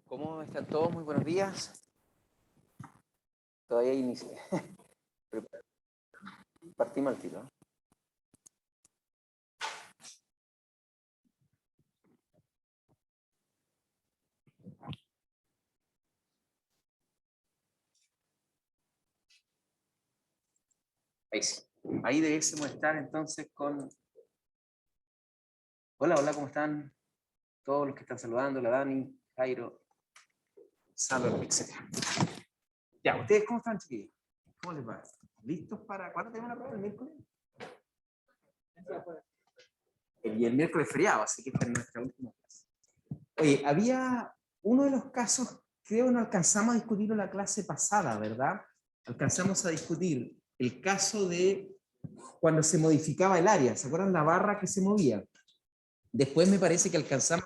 ¿Cómo están todos? Muy buenos días. Todavía inicié. Partimos al tiro. Ahí sí. Ahí debemos estar entonces con... Hola, hola, ¿cómo están? Todos los que están saludando, la Dani, Jairo, Sandro, etc. Ya, ¿ustedes cómo están, chiquillos? ¿Cómo les va? ¿Listos para... ¿Cuándo tenemos la prueba? ¿El miércoles? Y el miércoles es feriado, así que esta es nuestra última clase. Oye, había uno de los casos, creo que no alcanzamos a discutirlo en la clase pasada, ¿verdad? Alcanzamos a discutir el caso de cuando se modificaba el área. ¿Se acuerdan la barra que se movía? Después me parece que alcanzamos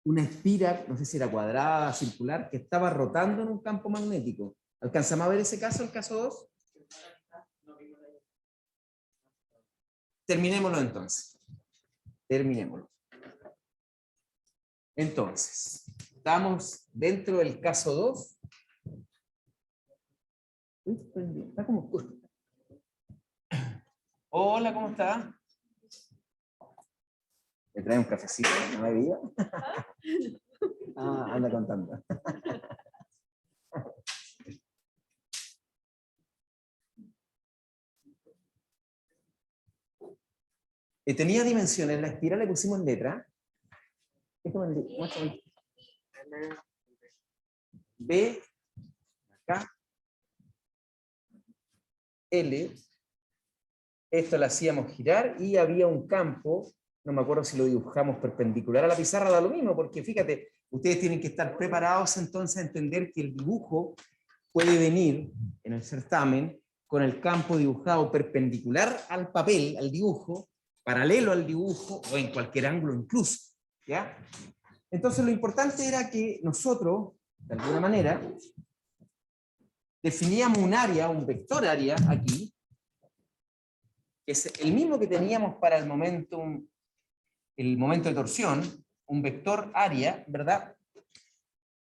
una espira, no sé si era cuadrada, circular, que estaba rotando en un campo magnético. ¿Alcanzamos a ver ese caso, el caso 2? Terminémoslo entonces. Terminémoslo. Entonces, estamos dentro del caso 2. Está como oscuro. Hola, ¿cómo está? ¿Me trae un cafecito, una bebida? Ah, anda contando. Tenía dimensiones, la espiral le pusimos letra. B, acá, L, esto lo hacíamos girar y había un campo, no me acuerdo si lo dibujamos perpendicular a la pizarra, da lo mismo, porque fíjate, ustedes tienen que estar preparados entonces a entender que el dibujo puede venir en el certamen con el campo dibujado perpendicular al papel, al dibujo, paralelo al dibujo o en cualquier ángulo incluso, ¿ya? Entonces lo importante era que nosotros, de alguna manera, definíamos un área, un vector área aquí, que es el mismo que teníamos para el momento de torsión, un vector área, ¿verdad?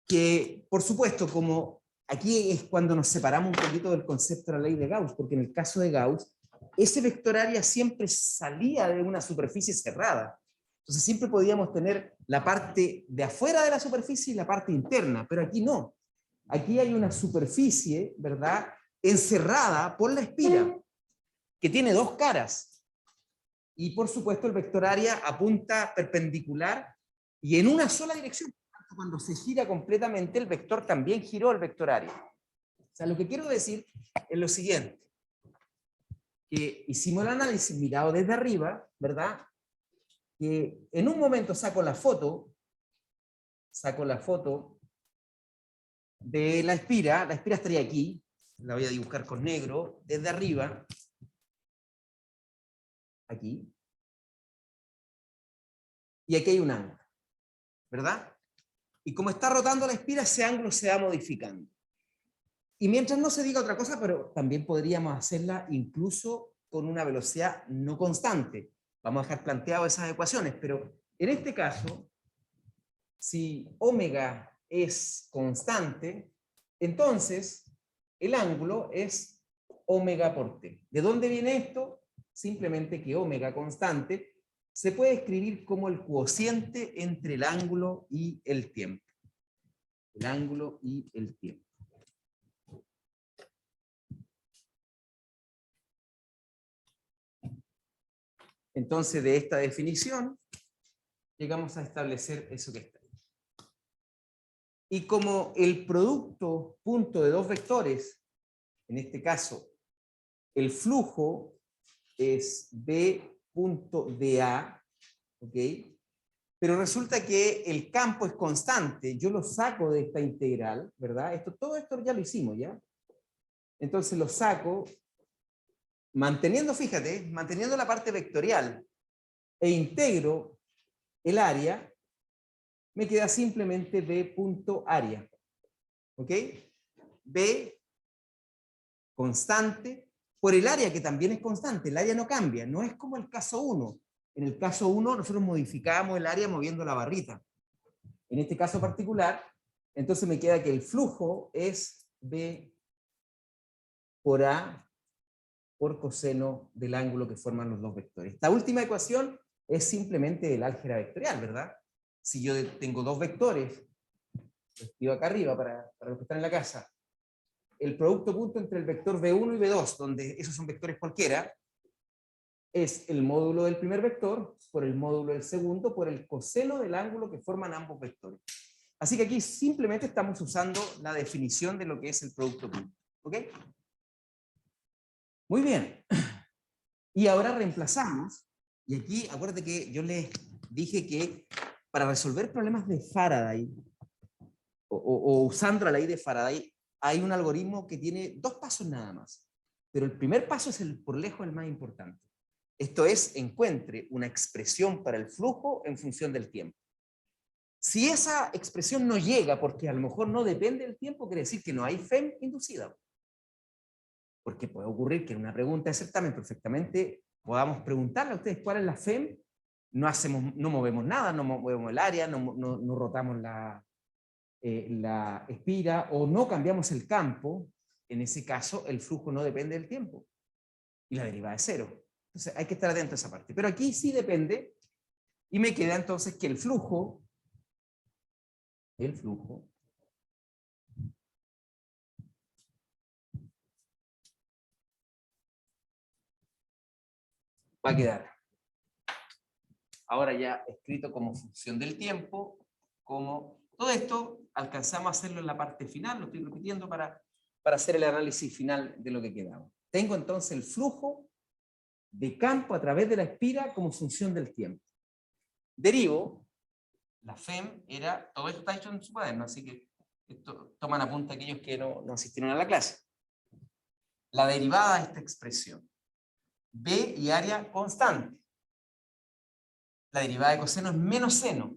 Que, por supuesto, como aquí es cuando nos separamos un poquito del concepto de la ley de Gauss, porque en el caso de Gauss, ese vector área siempre salía de una superficie cerrada. Entonces siempre podíamos tener la parte de afuera de la superficie y la parte interna, pero aquí no. Aquí hay una superficie, ¿verdad?, encerrada por la espira, que tiene dos caras. Y por supuesto el vector área apunta perpendicular y en una sola dirección. Cuando se gira completamente, el vector también giró el vector área. O sea, lo que quiero decir es lo siguiente, que hicimos el análisis mirado desde arriba, ¿verdad? Que en un momento saco la foto de la espira estaría aquí, la voy a dibujar con negro, desde arriba, aquí, y aquí hay un ángulo, ¿verdad? Y como está rotando la espira, ese ángulo se va modificando. Y mientras no se diga otra cosa, pero también podríamos hacerla incluso con una velocidad no constante. Vamos a dejar planteado esas ecuaciones, pero en este caso, si omega es constante, entonces el ángulo es omega por t. ¿De dónde viene esto? Simplemente que omega constante se puede escribir como el cociente entre el ángulo y el tiempo. El ángulo y el tiempo. Entonces, de esta definición, llegamos a establecer eso que está ahí. Y como el producto punto de dos vectores, en este caso, el flujo es B punto dA, ¿ok? Pero resulta que el campo es constante, yo lo saco de esta integral, ¿verdad? Todo esto ya lo hicimos, ¿ya? Entonces lo saco, manteniendo, fíjate, manteniendo la parte vectorial, e integro el área, me queda simplemente B punto área. ¿Ok? B constante por el área que también es constante. El área no cambia, no es como el caso 1. En el caso 1 nosotros modificábamos el área moviendo la barrita. En este caso particular, Entonces me queda que el flujo es B por A por coseno del ángulo que forman los dos vectores. Esta última ecuación es simplemente el álgebra vectorial, ¿verdad? Si yo tengo dos vectores, lo escribo acá arriba para los que están en la casa, el producto punto entre el vector B1 y B2, donde esos son vectores cualquiera, es el módulo del primer vector por el módulo del segundo por el coseno del ángulo que forman ambos vectores. Así que aquí simplemente estamos usando la definición de lo que es el producto punto. ¿Ok? Muy bien. Y ahora reemplazamos, y aquí acuérdate que yo les dije que para resolver problemas de Faraday, o usando la ley de Faraday, hay un algoritmo que tiene dos pasos nada más. Pero el primer paso es por lejos el más importante. Esto es, encuentre una expresión para el flujo en función del tiempo. Si esa expresión no llega, porque a lo mejor no depende del tiempo, quiere decir que no hay FEM inducida. Porque puede ocurrir que en una pregunta de certamen perfectamente podamos preguntarle a ustedes cuál es la FEM, no movemos nada, no movemos el área, no rotamos la espira, o no cambiamos el campo. En ese caso, el flujo no depende del tiempo. Y la derivada es cero. Entonces hay que estar atento a esa parte. Pero aquí sí depende, y me queda entonces que el flujo va a quedar ahora ya escrito como función del tiempo, como todo esto alcanzamos a hacerlo en la parte final, lo estoy repitiendo para hacer el análisis final de lo que quedaba. Tengo entonces el flujo de campo a través de la espira como función del tiempo. Derivo, la FEM era, todo esto está hecho en su cuaderno, así que toman apunte aquellos que no asistieron a la clase. La derivada de esta expresión, B y área constante. La derivada de coseno es menos seno.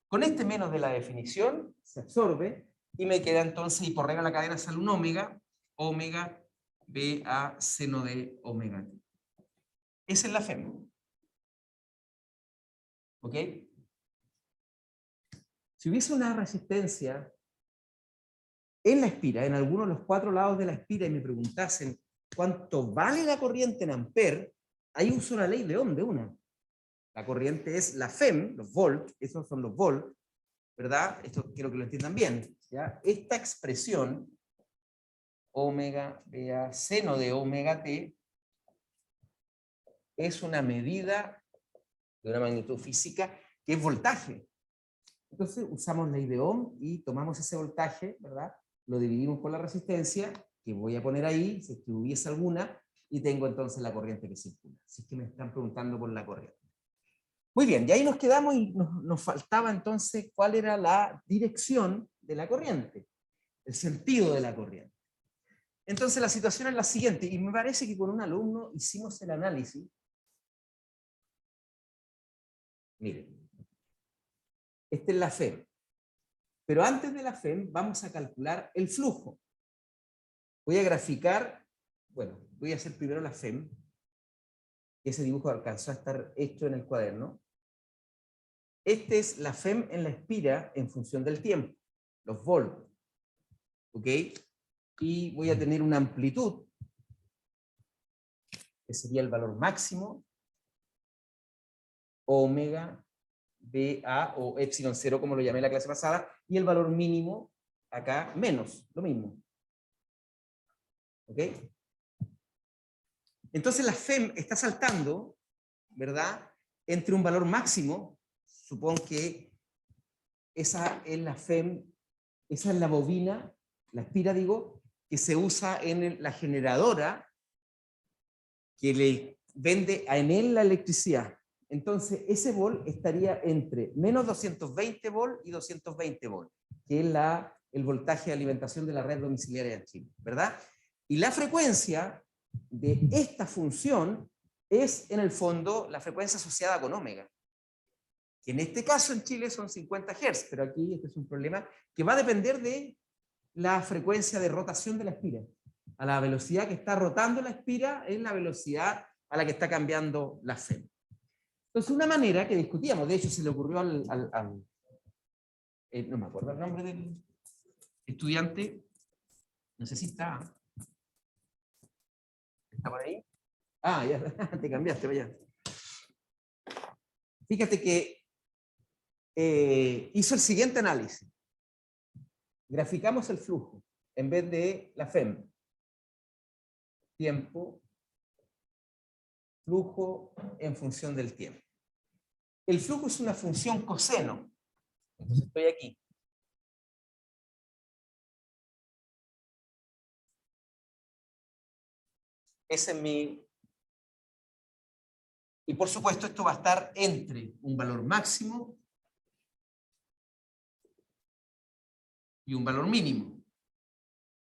Con este menos de la definición se absorbe y me queda entonces, y por regla de la cadena sale un omega B a seno de omega t. Esa es la FEM. ¿Ok? Si hubiese una resistencia en la espira, en alguno de los cuatro lados de la espira, y me preguntasen cuánto vale la corriente en amper, ahí uso la ley de Ohm de una. La corriente es la FEM, los volts, esos son los volts, ¿verdad? Esto quiero que lo entiendan bien. ¿Ya? Esta expresión, omega B a seno de omega t, es una medida de una magnitud física que es voltaje. Entonces usamos ley de Ohm y tomamos ese voltaje, ¿verdad? Lo dividimos por la resistencia, que voy a poner ahí, si es que hubiese alguna, y tengo entonces la corriente que circula. Si es que me están preguntando por la corriente. Muy bien, y ahí nos quedamos y nos faltaba entonces cuál era la dirección de la corriente, el sentido de la corriente. Entonces la situación es la siguiente, y me parece que con un alumno hicimos el análisis. Miren, esta es la FEM. Pero antes de la FEM vamos a calcular el flujo. Voy a graficar, bueno, voy a hacer primero la FEM. Ese dibujo alcanzó a estar hecho en el cuaderno. Esta es la FEM en la espira en función del tiempo, los volts. ¿Ok? Y voy a tener una amplitud, que sería el valor máximo, omega BA o epsilon 0, como lo llamé la clase pasada, y el valor mínimo, acá, menos, lo mismo. ¿Ok? Entonces la FEM está saltando, ¿verdad? Entre un valor máximo, supongo que esa es la FEM, esa es la bobina, la espira digo, que se usa en la generadora que le vende a Enel la electricidad. Entonces ese volt estaría entre menos 220 volt y 220 volt, que es el voltaje de alimentación de la red domiciliaria en Chile, ¿verdad? Y la frecuencia de esta función es en el fondo la frecuencia asociada con omega, que en este caso en Chile son 50 Hz, pero aquí este es un problema que va a depender de la frecuencia de rotación de la espira. A la velocidad que está rotando la espira es la velocidad a la que está cambiando la FEM. Entonces una manera que discutíamos, de hecho se le ocurrió no me acuerdo el nombre del estudiante, no sé si está por ahí. Ah, ya, te cambiaste, vaya. Fíjate que hizo el siguiente análisis. Graficamos el flujo en vez de la FEM. Tiempo, flujo en función del tiempo. El flujo es una función coseno. Entonces estoy aquí. Ese es mi... Y por supuesto esto va a estar entre un valor máximo y un valor mínimo.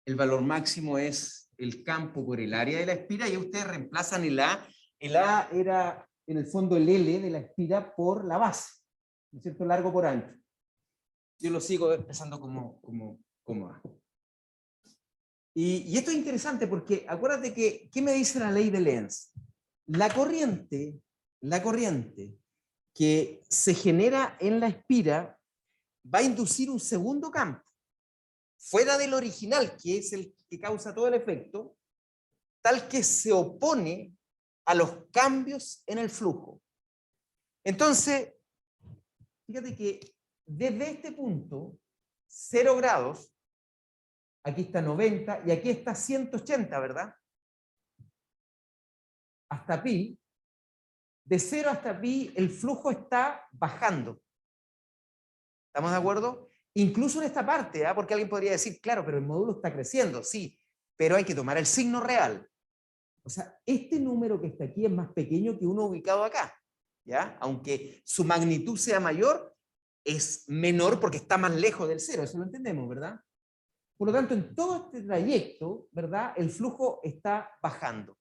El valor máximo es el campo por el área de la espira y ustedes reemplazan el A. El A era en el fondo el L de la espira por la base, ¿no es cierto? Largo por ancho. Yo lo sigo empezando como A. Y esto es interesante porque acuérdate que, ¿qué me dice la ley de Lenz? La corriente que se genera en la espira va a inducir un segundo campo, fuera del original, que es el que causa todo el efecto, tal que se opone a los cambios en el flujo. Entonces, fíjate que desde este punto, 0 grados, aquí está 90 y aquí está 180, ¿verdad? Hasta pi, de 0 hasta pi el flujo está bajando. ¿Estamos de acuerdo? Incluso en esta parte, ¿eh? Porque alguien podría decir, claro, pero el módulo está creciendo, sí, pero hay que tomar el signo real. O sea, este número que está aquí es más pequeño que uno ubicado acá, ¿ya? Aunque su magnitud sea mayor, es menor porque está más lejos del cero, eso lo entendemos, ¿verdad? Por lo tanto, en todo este trayecto, ¿verdad? El flujo está bajando.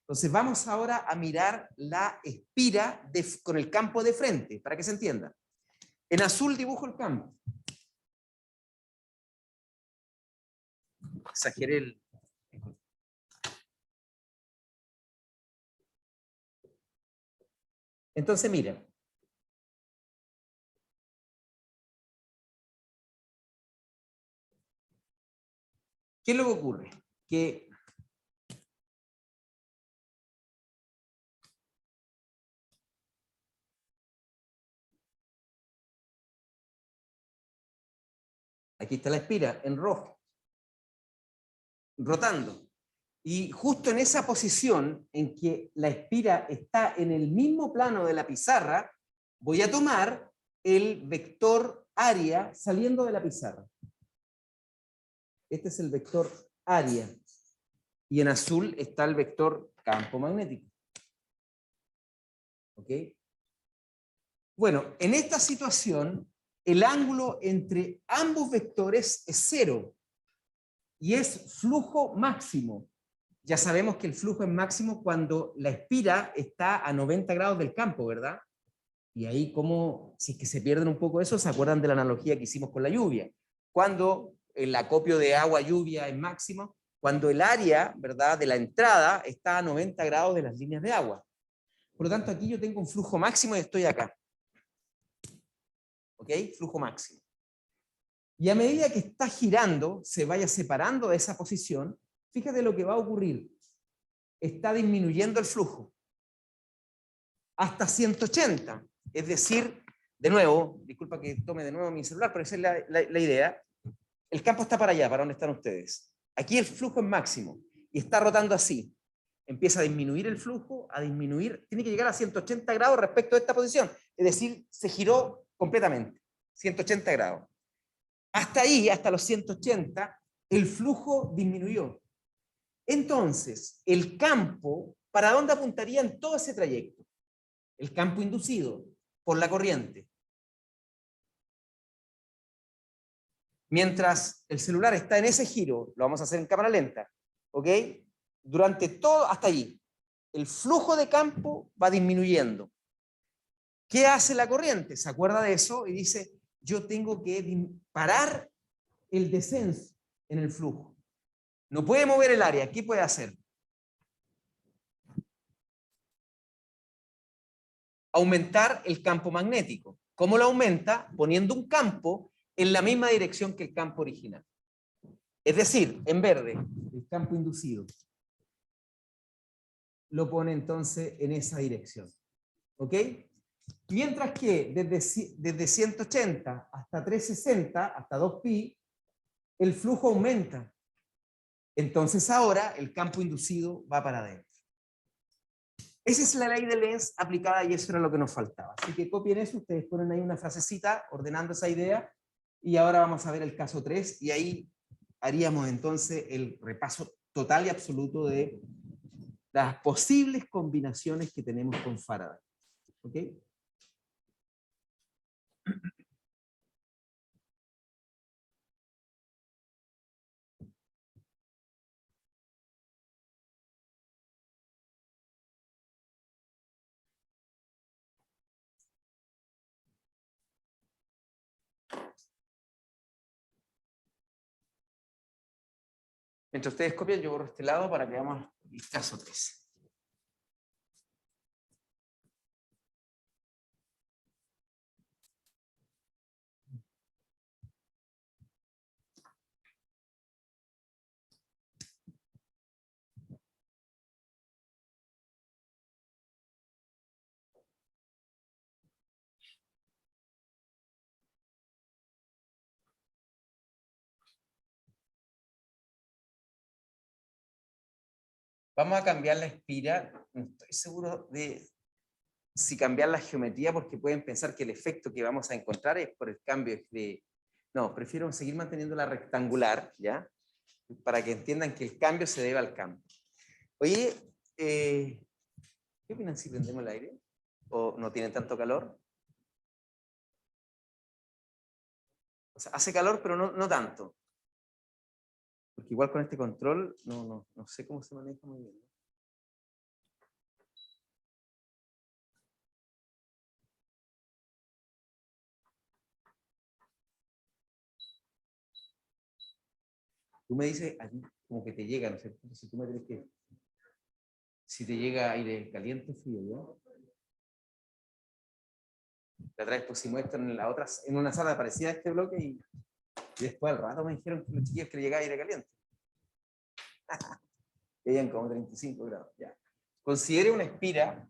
Entonces vamos ahora a mirar la espira con el campo de frente, para que se entienda. En azul dibujo el campo. Exageré el... Entonces, mira. ¿Qué es lo que ocurre? Que aquí está la espira en rojo, rotando. Y justo en esa posición en que la espira está en el mismo plano de la pizarra, voy a tomar el vector área saliendo de la pizarra. Este es el vector área. Y en azul está el vector campo magnético. ¿Ok? Bueno, en esta situación, el ángulo entre ambos vectores es 0. Y es flujo máximo. Ya sabemos que el flujo es máximo cuando la espira está a 90 grados del campo, ¿verdad? Y ahí, como si es que se pierden un poco eso, se acuerdan de la analogía que hicimos con la lluvia. Cuando el acopio de agua-lluvia es máximo, cuando el área, ¿verdad?, de la entrada está a 90 grados de las líneas de agua. Por lo tanto, aquí yo tengo un flujo máximo y estoy acá. ¿Ok? Flujo máximo. Y a medida que está girando, se vaya separando de esa posición, fíjate lo que va a ocurrir. Está disminuyendo el flujo hasta 180. Es decir, de nuevo, disculpa que tome de nuevo mi celular, pero esa es la idea. El campo está para allá, para donde están ustedes. Aquí el flujo es máximo y está rotando así. Empieza a disminuir el flujo, a disminuir, tiene que llegar a 180 grados respecto a esta posición. Es decir, se giró completamente, 180 grados. Hasta ahí, hasta los 180, el flujo disminuyó. Entonces, el campo, ¿para dónde apuntaría en todo ese trayecto? El campo inducido por la corriente. Mientras el celular está en ese giro, lo vamos a hacer en cámara lenta, ¿ok? Durante todo, hasta allí, el flujo de campo va disminuyendo. ¿Qué hace la corriente? Se acuerda de eso y dice, yo tengo que parar el descenso en el flujo. No puede mover el área, ¿qué puede hacer? Aumentar el campo magnético. ¿Cómo lo aumenta? Poniendo un campo en la misma dirección que el campo original. Es decir, en verde, el campo inducido lo pone entonces en esa dirección. ¿Ok? Mientras que desde 180 hasta 360, hasta 2pi, el flujo aumenta. Entonces ahora el campo inducido va para adentro. Esa es la ley de Lenz aplicada y eso era lo que nos faltaba. Así que copien eso, ustedes ponen ahí una frasecita ordenando esa idea y ahora vamos a ver el caso 3 y ahí haríamos entonces el repaso total y absoluto de las posibles combinaciones que tenemos con Faraday. ¿Ok? Mientras ustedes copian, yo borro este lado para que veamos el caso 3. Vamos a cambiar la espiral. No estoy seguro de si cambiar la geometría porque pueden pensar que el efecto que vamos a encontrar es por el cambio de... No, prefiero seguir manteniendo la rectangular, ¿ya? Para que entiendan que el cambio se debe al cambio. Oye, ¿qué opinan si prendemos el aire? ¿O no tienen tanto calor? O sea, hace calor, pero no tanto. Porque igual con este control, no sé cómo se maneja muy bien. Tú me dices, allí como que te llega, ¿no es cierto? Si tú me tienes que... Si te llega aire caliente o frío, ¿no? La otra vez pusimos esto en, la otra, en una sala parecida a este bloque y después al rato me dijeron que los chiquillos que le llegaba aire caliente. Veían como 35 grados. Ya. Considere una espira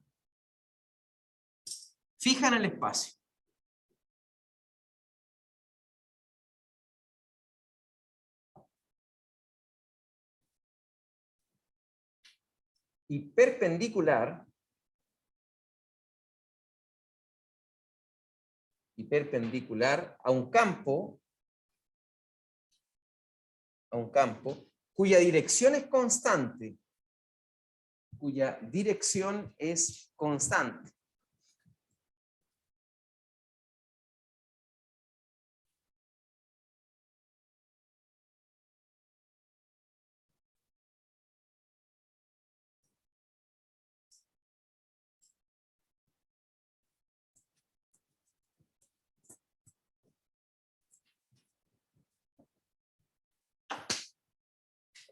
fija en el espacio. Y perpendicular a un campo cuya dirección es constante. Cuya dirección es constante.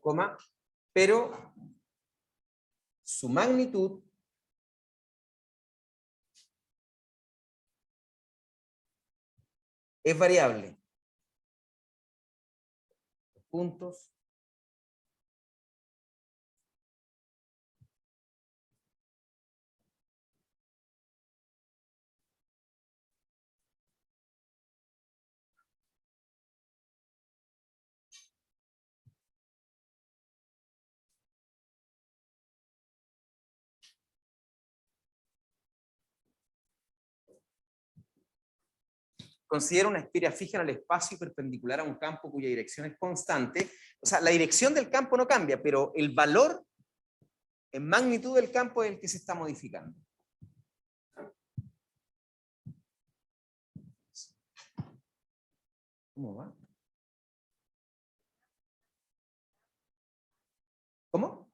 Coma, pero su magnitud es variable. Puntos. Considera una espira fija en el espacio perpendicular a un campo cuya dirección es constante. O sea, la dirección del campo no cambia, pero el valor en magnitud del campo es el que se está modificando. ¿Cómo va? ¿Cómo?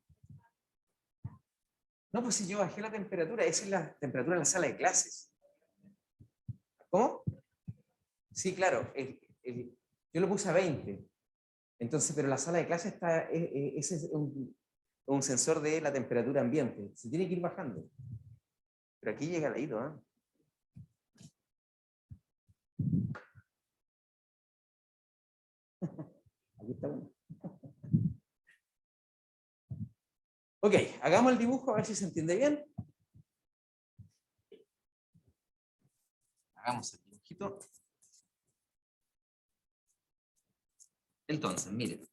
No, pues si yo bajé la temperatura, esa es la temperatura en la sala de clases. ¿Cómo? Sí, claro, yo lo puse a 20. Entonces, pero la sala de clases está, ese es un sensor de la temperatura ambiente. Se tiene que ir bajando. Pero aquí llega leído, ¿eh? Aquí está uno. Ok, hagamos el dibujo a ver si se entiende bien. Hagamos el dibujito. Entonces, miren.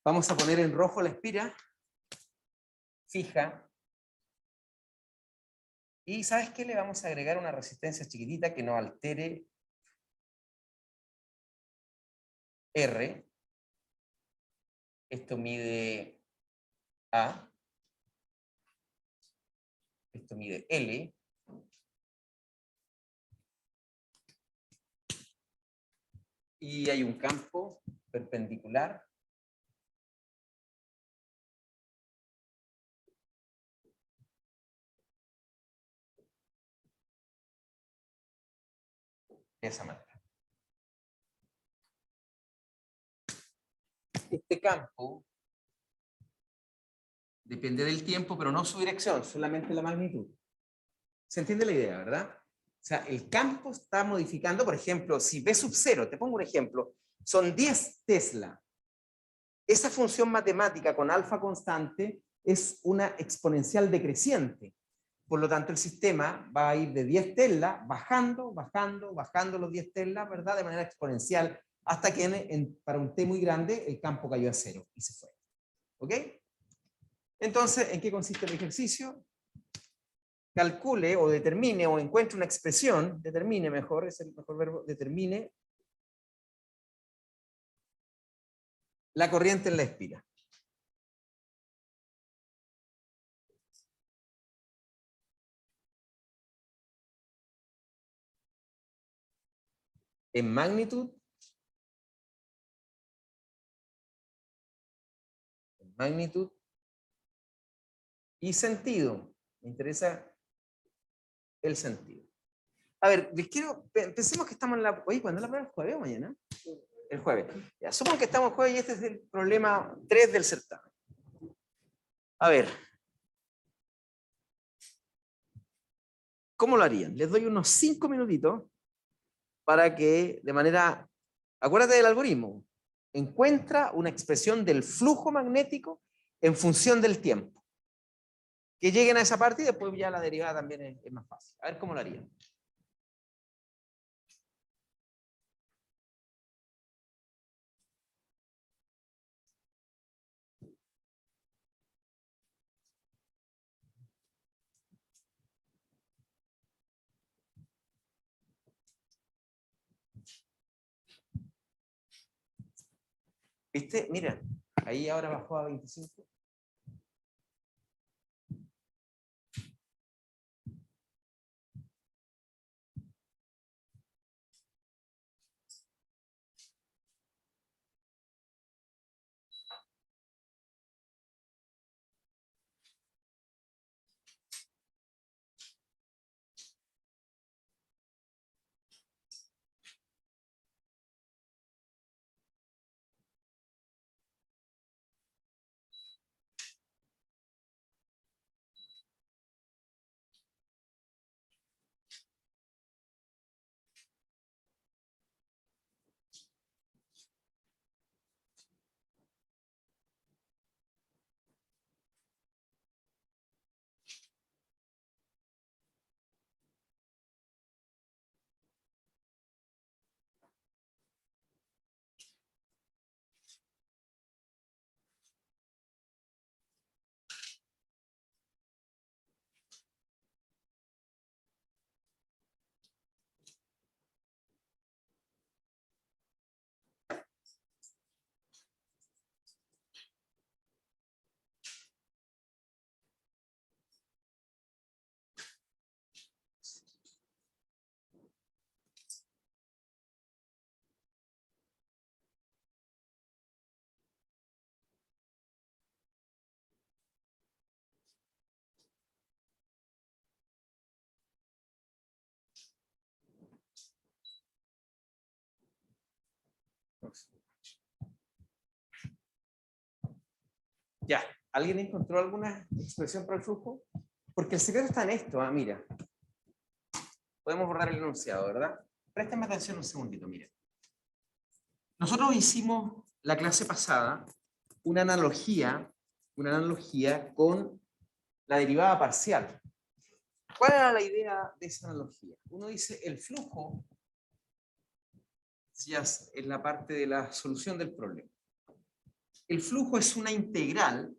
Vamos a poner en rojo la espira fija. Y ¿sabes qué? Le vamos a agregar una resistencia chiquitita que no altere R. Esto mide A. Esto mide L. Y hay un campo perpendicular de esa manera. Este campo depende del tiempo, pero no su dirección, solamente la magnitud. ¿Se entiende la idea, verdad? O sea, el campo está modificando, por ejemplo, si V sub 0, te pongo un ejemplo, son 10 Tesla. Esa función matemática con alfa constante es una exponencial decreciente. Por lo tanto, el sistema va a ir de 10 Tesla bajando, bajando, bajando los 10 Tesla, ¿verdad? De manera exponencial, hasta que para un T muy grande el campo cayó a 0 y se fue. ¿Ok? Entonces, ¿en qué consiste el ejercicio? Calcule o determine o encuentre una expresión, determine mejor, es el mejor verbo, determine la corriente en la espira. En magnitud, y sentido. Me interesa el sentido. A ver, pensemos que estamos en la... Oye, ¿cuándo es la prueba? ¿El jueves o mañana? El jueves. Ya, supongo que estamos el jueves y este es el problema 3 del certamen. A ver. ¿Cómo lo harían? Les doy unos 5 minutitos para que de manera... Acuérdate del algoritmo. Encuentra una expresión del flujo magnético en función del tiempo. Que lleguen a esa parte y después ya la derivada también es más fácil. A ver cómo lo harían. ¿Viste? Mira, ahí ahora bajó a 25. Ya, ¿alguien encontró alguna expresión para el flujo? Porque el secreto está en esto, mira. Podemos borrar el enunciado, ¿verdad? Préstame atención un segundito, mira. Nosotros hicimos la clase pasada una analogía con la derivada parcial. ¿Cuál era la idea de esa analogía? Uno dice, el flujo ya es la parte de la solución del problema. El flujo es una integral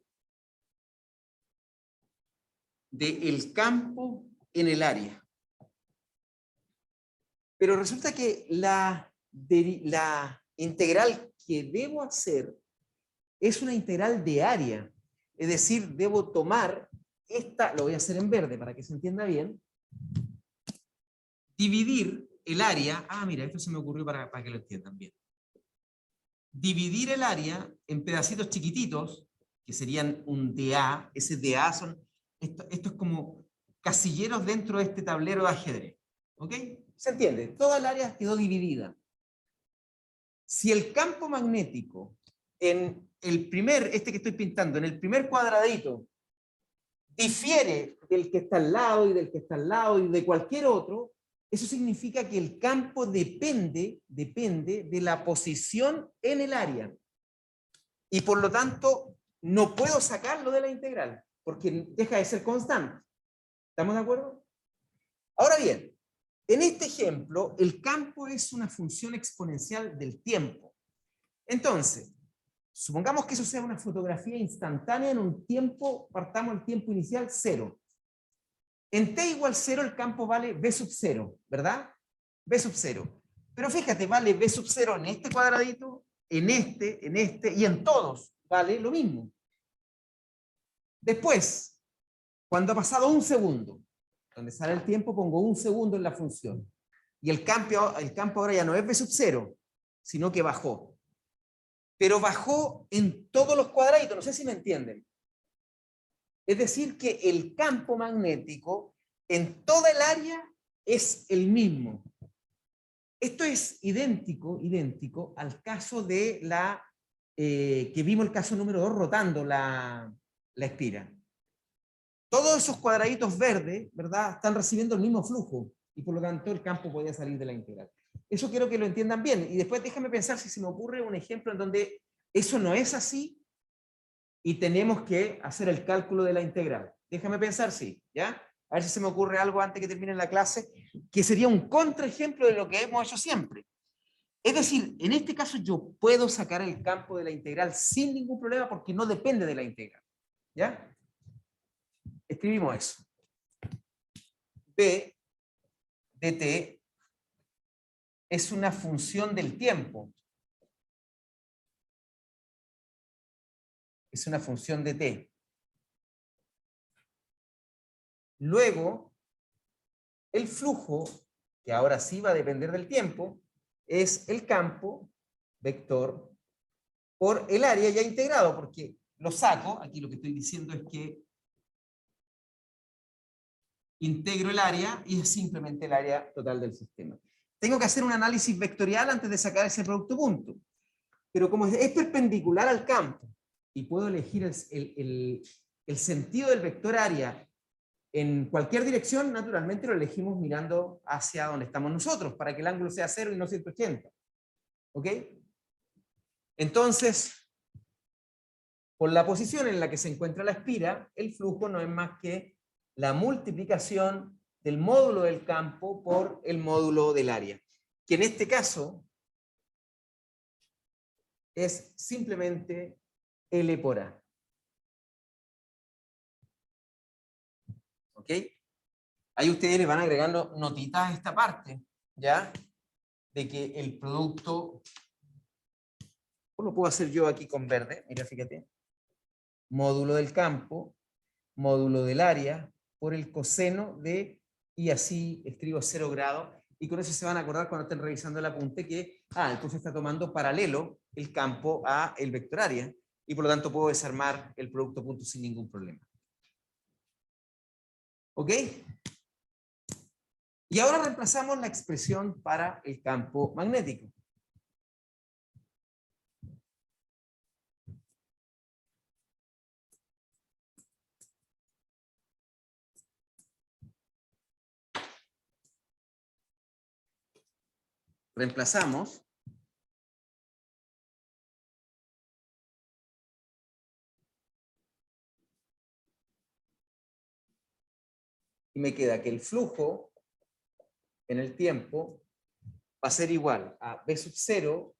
del campo en el área. Pero resulta que la integral que debo hacer es una integral de área. Es decir, debo tomar esta, lo voy a hacer en verde para que se entienda bien, dividir el área, mira, esto se me ocurrió para que lo entiendan bien. Dividir el área en pedacitos chiquititos, que serían un dA, ese dA son, esto es como casilleros dentro de este tablero de ajedrez. ¿Ok? ¿Se entiende? Toda el área quedó dividida. Si el campo magnético en el primer, este que estoy pintando, en el primer cuadradito, difiere del que está al lado y del que está al lado y de cualquier otro, eso significa que el campo depende de la posición en el área. Y por lo tanto, no puedo sacarlo de la integral, porque deja de ser constante. ¿Estamos de acuerdo? Ahora bien, en este ejemplo, el campo es una función exponencial del tiempo. Entonces, supongamos que eso sea una fotografía instantánea en un tiempo, partamos el tiempo inicial 0. En t igual 0 el campo vale b sub 0, ¿verdad? B sub 0. Pero fíjate, vale b sub 0 en este cuadradito, en este y en todos vale lo mismo. Después, cuando ha pasado un segundo, donde sale el tiempo pongo un segundo en la función. Y el campo ahora ya no es b sub 0, sino que bajó. Pero bajó en todos los cuadraditos, no sé si me entienden. Es decir, que el campo magnético en toda el área es el mismo. Esto es idéntico al caso de que vimos el caso número 2 rotando la espira. Todos esos cuadraditos verdes, ¿verdad?, están recibiendo el mismo flujo y por lo tanto el campo podía salir de la integral. Eso quiero que lo entiendan bien y después déjame pensar si se me ocurre un ejemplo en donde eso no es así y tenemos que hacer el cálculo de la integral. Déjame pensar, sí, ¿ya? A ver si se me ocurre algo antes que termine la clase, que sería un contraejemplo de lo que hemos hecho siempre. Es decir, en este caso yo puedo sacar el campo de la integral sin ningún problema porque no depende de la integral. ¿Ya? Escribimos eso. B de t es una función del tiempo. Es una función de t. Luego, el flujo, que ahora sí va a depender del tiempo, es el campo vector por el área ya integrado, porque lo saco, aquí lo que estoy diciendo es que integro el área y es simplemente el área total del sistema. Tengo que hacer un análisis vectorial antes de sacar ese producto punto, pero como es perpendicular al campo y puedo elegir el sentido del vector área en cualquier dirección, naturalmente lo elegimos mirando hacia donde estamos nosotros, para que el ángulo sea 0 y no 180. ¿Ok? Entonces, por la posición en la que se encuentra la espira, el flujo no es más que la multiplicación del módulo del campo por el módulo del área, que en este caso es simplemente L por A. ¿Ok? Ahí ustedes le van agregando notitas a esta parte, ¿ya? De que el producto, lo puedo hacer yo aquí con verde, mira, fíjate, módulo del campo, módulo del área, por el coseno de, y así escribo 0 grados, y con eso se van a acordar cuando estén revisando el apunte que, entonces está tomando paralelo el campo a el vector área, y por lo tanto puedo desarmar el producto punto sin ningún problema. ¿Ok? Y ahora reemplazamos la expresión para el campo magnético. Reemplazamos Y me queda que el flujo en el tiempo va a ser igual a b sub 0,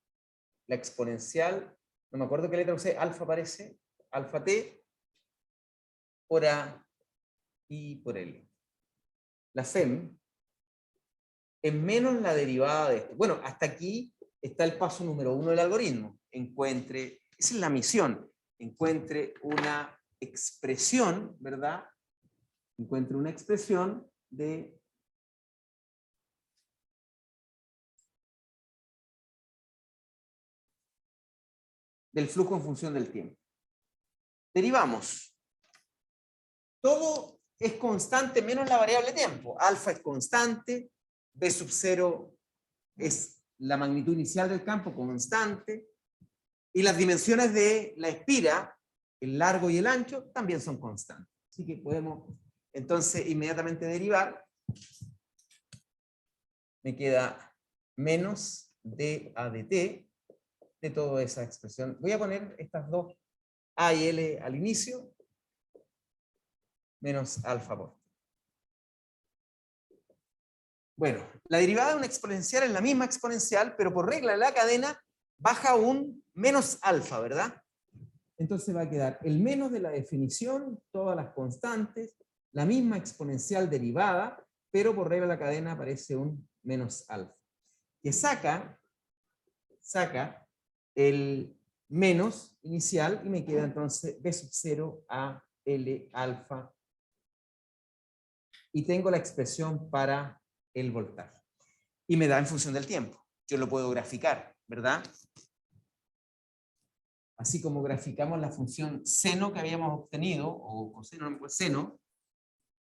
la exponencial, no me acuerdo qué letra usé, alfa aparece, alfa t, por a y por l. La FEM es menos la derivada de esto. Bueno, hasta aquí está el paso número 1 del algoritmo. Encuentre, esa es la misión, encuentre una expresión, ¿verdad? Encuentre una expresión del flujo en función del tiempo. Derivamos. Todo es constante menos la variable tiempo. Alfa es constante, b sub 0 es la magnitud inicial del campo constante, y las dimensiones de la espira, el largo y el ancho, también son constantes. Así que podemos entonces inmediatamente derivar. Me queda menos dA de t de toda esa expresión. Voy a poner estas dos a y l al inicio, menos alfa por. Bueno, la derivada de una exponencial es la misma exponencial, pero por regla de la cadena baja un menos alfa, ¿verdad? Entonces va a quedar el menos de la definición, todas las constantes, la misma exponencial derivada, pero por regla de la cadena aparece un menos alfa. Que saca el menos inicial y me queda entonces b sub 0 a l alfa. Y tengo la expresión para el voltaje. Y me da en función del tiempo. Yo lo puedo graficar, ¿verdad? Así como graficamos la función seno que habíamos obtenido, o coseno, no, pues seno,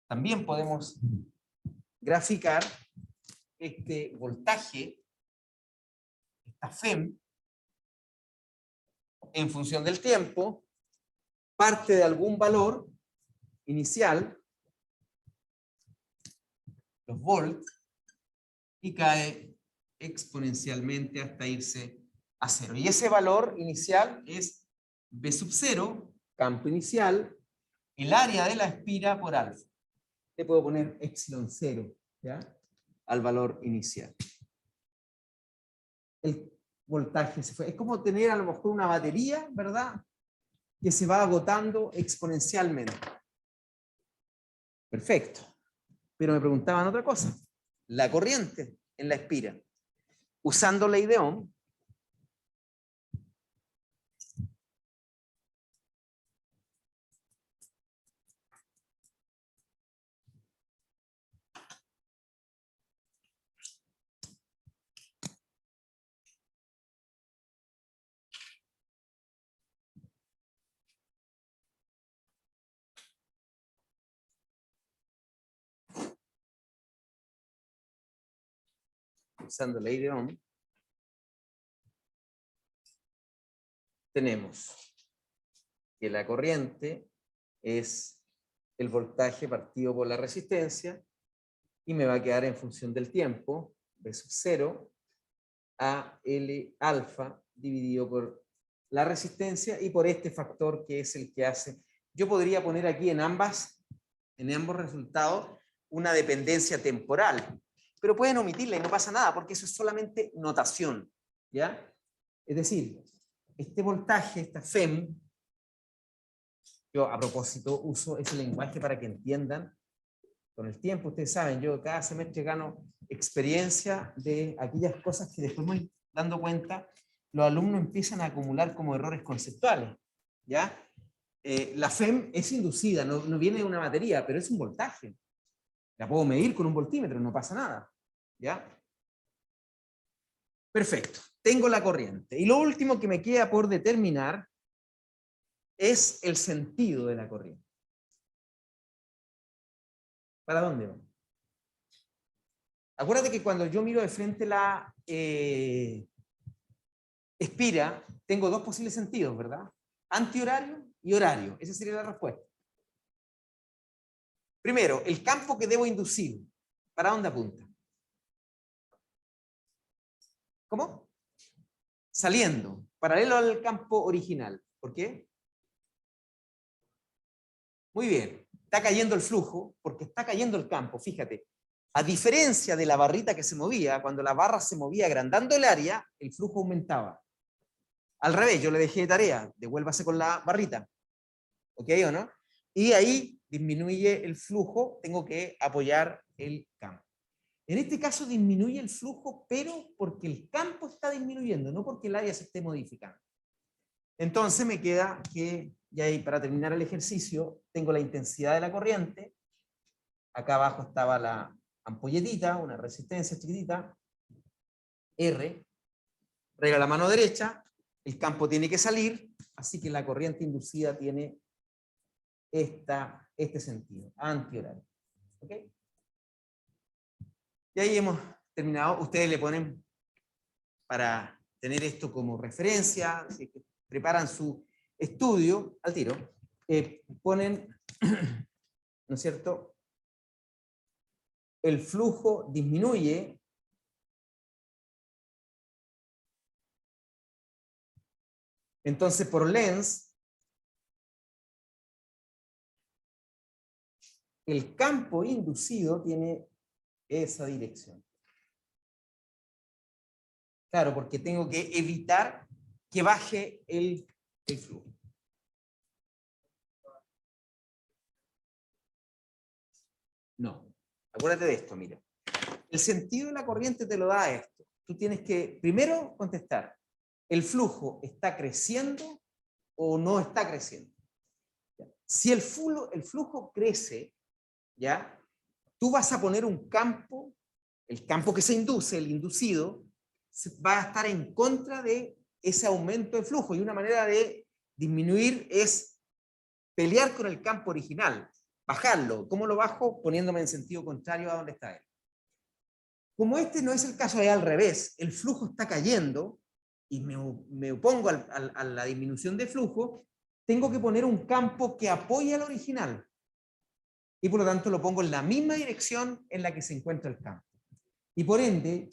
también podemos graficar este voltaje, esta FEM, en función del tiempo, parte de algún valor inicial, los volts, y cae exponencialmente hasta irse a 0. Y ese valor inicial es B sub 0, campo inicial, el área de la espira por alfa. Le puedo poner epsilon 0, ¿ya? Al valor inicial. El voltaje se fue. Es como tener a lo mejor una batería, ¿verdad? Que se va agotando exponencialmente. Perfecto. Pero me preguntaban otra cosa. La corriente en la espira. Usando ley de Ohm, usando ley de Ohm, tenemos que la corriente es el voltaje partido por la resistencia y me va a quedar en función del tiempo, B sub 0 a L alfa dividido por la resistencia y por este factor que es el que hace. Yo podría poner aquí en ambos resultados una dependencia temporal, pero pueden omitirla y no pasa nada porque eso es solamente notación, ¿ya? Es decir, este voltaje, esta FEM, yo a propósito uso ese lenguaje para que entiendan. Con el tiempo, ustedes saben, yo cada semestre gano experiencia de aquellas cosas que después me voy dando cuenta, los alumnos empiezan a acumular como errores conceptuales, ¿ya? La FEM es inducida, no viene de una batería, pero es un voltaje. La puedo medir con un voltímetro, no pasa nada, ¿ya? Perfecto, tengo la corriente. Y lo último que me queda por determinar es el sentido de la corriente. ¿Para dónde va? Acuérdate que cuando yo miro de frente la espira, tengo dos posibles sentidos, ¿verdad? Antihorario y horario. Esa sería la respuesta. Primero, el campo que debo inducir. ¿Para dónde apunta? ¿Cómo? Saliendo, paralelo al campo original. ¿Por qué? Muy bien. está cayendo el flujo, porque está cayendo el campo, fíjate. A diferencia de la barrita que se movía, cuando la barra se movía agrandando el área, el flujo aumentaba. Al revés, yo le dejé de tarea, devuélvase con la barrita. ¿Ok o no? Y ahí disminuye el flujo, tengo que apoyar el campo. En este caso disminuye el flujo, pero porque el campo está disminuyendo, no porque el área se esté modificando. Entonces me queda que, ya ahí para terminar el ejercicio, tengo la intensidad de la corriente. Acá abajo estaba la ampolletita, una resistencia chiquitita, R, regla la mano derecha, el campo tiene que salir, así que la corriente inducida tiene este sentido, antihorario. ¿Ok? Y ahí hemos terminado. Ustedes le ponen, para tener esto como referencia, si preparan su estudio al tiro, ponen, ¿no es cierto? El flujo disminuye entonces por Lenz el campo inducido tiene esa dirección. Claro, porque tengo que evitar que baje el flujo. No, acuérdate de esto, mira. El sentido de la corriente te lo da esto. Tú tienes que primero contestar, ¿el flujo está creciendo o no está creciendo? Si el flujo crece, ¿ya? Tú vas a poner un campo, el campo que se induce, el inducido, va a estar en contra de ese aumento de flujo, y una manera de disminuir es pelear con el campo original, bajarlo. ¿Cómo lo bajo? Poniéndome en sentido contrario a donde está él. Como este no es el caso, es al revés, el flujo está cayendo y me opongo a la disminución de flujo, tengo que poner un campo que apoye al original. Y por lo tanto lo pongo en la misma dirección en la que se encuentra el campo. Y por ende,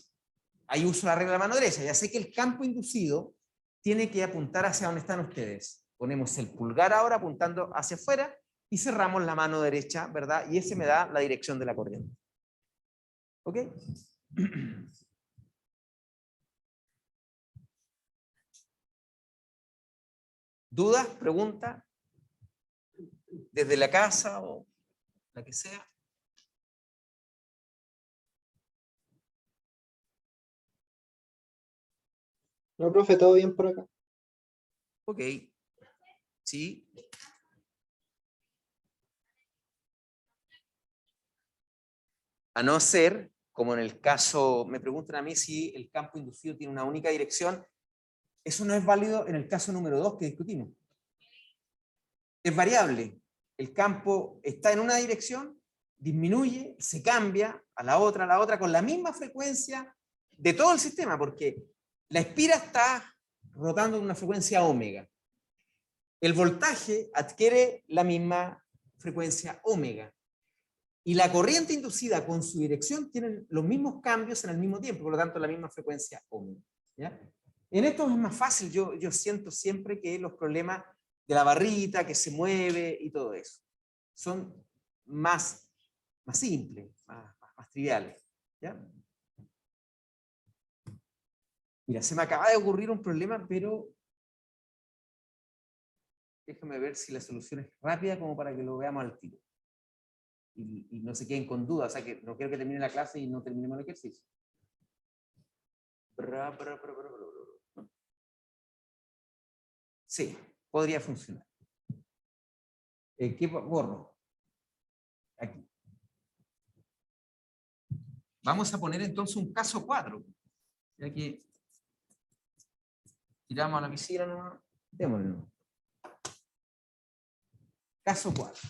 ahí uso la regla de la mano derecha. Ya sé que el campo inducido tiene que apuntar hacia donde están ustedes. Ponemos el pulgar ahora apuntando hacia afuera y cerramos la mano derecha, ¿verdad? Y ese me da la dirección de la corriente. ¿Ok? ¿Dudas? ¿Preguntas? ¿Desde la casa o la que sea? No, profe, todo bien por acá. Ok. Sí. A no ser, como en el caso, me preguntan a mí si el campo inducido tiene una única dirección, eso no es válido en el caso número 2 que discutimos. Es variable. El campo está en una dirección, disminuye, se cambia a la otra, con la misma frecuencia de todo el sistema, porque la espira está rotando en una frecuencia omega. El voltaje adquiere la misma frecuencia omega. Y la corriente inducida con su dirección tienen los mismos cambios en el mismo tiempo, por lo tanto la misma frecuencia omega. ¿Ya? En esto es más fácil, yo siento siempre que los problemas de la barrita que se mueve y todo eso son más simples, más triviales. ¿Ya? Mira, se me acaba de ocurrir un problema, pero déjame ver si la solución es rápida como para que lo veamos al tiro. Y no se queden con dudas, o sea que no quiero que termine la clase y no terminemos el ejercicio. Sí, podría funcionar. ¿Qué borro? Aquí. Vamos a poner entonces un caso 4. Ya que tiramos a la piscina, no, démosle. No. Caso 4.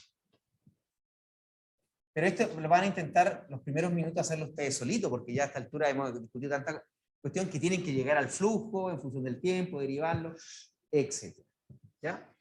Pero esto lo van a intentar los primeros minutos hacerlo ustedes solitos, porque ya a esta altura hemos discutido tanta cuestión que tienen que llegar al flujo en función del tiempo, derivarlo, etc. ¿Ya?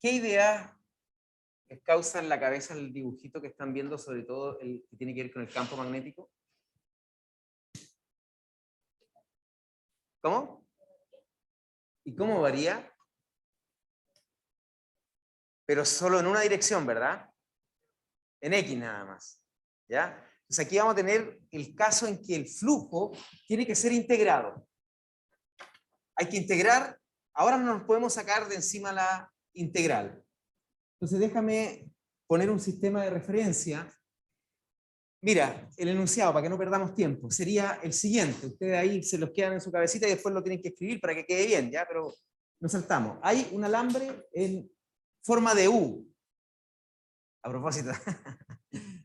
¿Qué idea les causa en la cabeza el dibujito que están viendo, sobre todo el que tiene que ver con el campo magnético? ¿Cómo? ¿Y cómo varía? Pero solo en una dirección, ¿verdad? En X nada más. ¿Ya? Entonces aquí vamos a tener el caso en que el flujo tiene que ser integrado. Hay que integrar, ahora no nos podemos sacar de encima la integral. Entonces déjame poner un sistema de referencia. Mira, el enunciado, para que no perdamos tiempo, sería el siguiente. Ustedes ahí se los quedan en su cabecita y después lo tienen que escribir para que quede bien, ¿ya? Pero nos saltamos. Hay un alambre en forma de U. A propósito,